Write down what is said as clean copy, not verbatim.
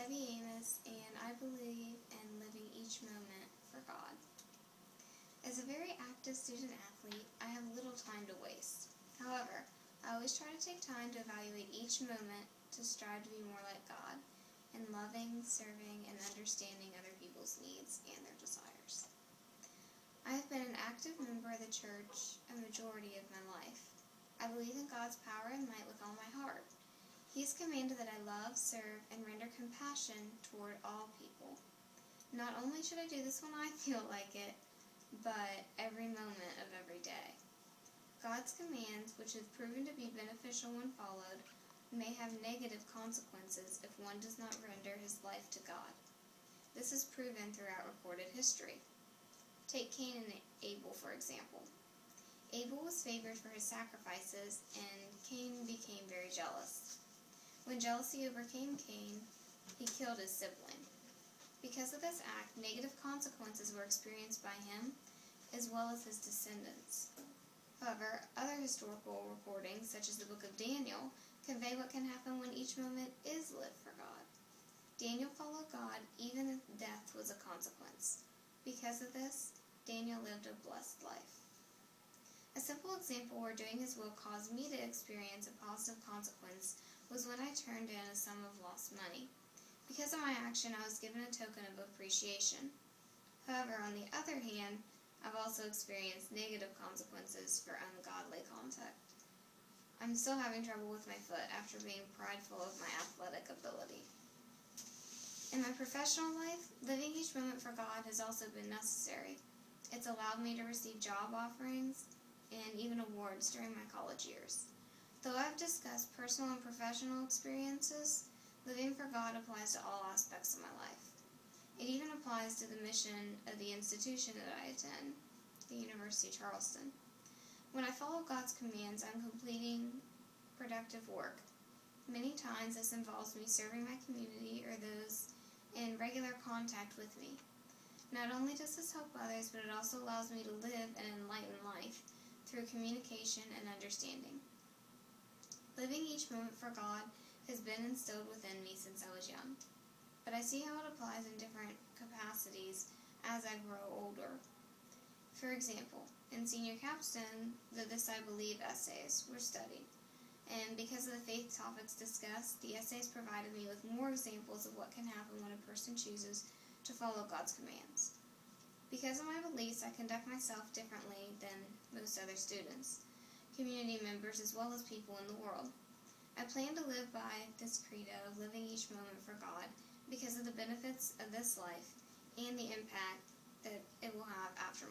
Debbie Amos, and I believe in living each moment for God. As a very active student-athlete, I have little time to waste. However, I always try to take time to evaluate each moment to strive to be more like God in loving, serving, and understanding other people's needs and their desires. I have been an active member of the church a majority of my life. I believe in God's power and might with all my heart. He has commanded that I love, serve, and render compassion toward all people. Not only should I do this when I feel like it, but every moment of every day. God's commands, which have proven to be beneficial when followed, may have negative consequences if one does not render his life to God. This is proven throughout recorded history. Take Cain and Abel, for example. Abel was favored for his sacrifices, and Cain became very jealous. When jealousy overcame Cain, he killed his sibling. Because of this act, negative consequences were experienced by him, as well as his descendants. However, other historical recordings, such as the book of Daniel, convey what can happen when each moment is lived for God. Daniel followed God even if death was a consequence. Because of this, Daniel lived a blessed life. A simple example where doing his will caused me to experience a positive consequence was when I turned in a sum of lost money. Because of my action, I was given a token of appreciation. However, on the other hand, I've also experienced negative consequences for ungodly conduct. I'm still having trouble with my foot after being prideful of my athletic ability. In my professional life, living each moment for God has also been necessary. It's allowed me to receive job offerings and even awards during my college years. Though I've discussed personal and professional experiences, living for God applies to all aspects of my life. It even applies to the mission of the institution that I attend, the University of Charleston. When I follow God's commands, I'm completing productive work. Many times this involves me serving my community or those in regular contact with me. Not only does this help others, but it also allows me to live an enlightened life through communication and understanding. Living each moment for God has been instilled within me since I was young, but I see how it applies in different capacities as I grow older. For example, in senior capstone, the This I Believe essays were studied, and because of the faith topics discussed, the essays provided me with more examples of what can happen when a person chooses to follow God's commands. Because of my beliefs, I conduct myself differently than most other students, community members, as well as people in the world. I plan to live by this credo of living each moment for God because of the benefits of this life and the impact that it will have after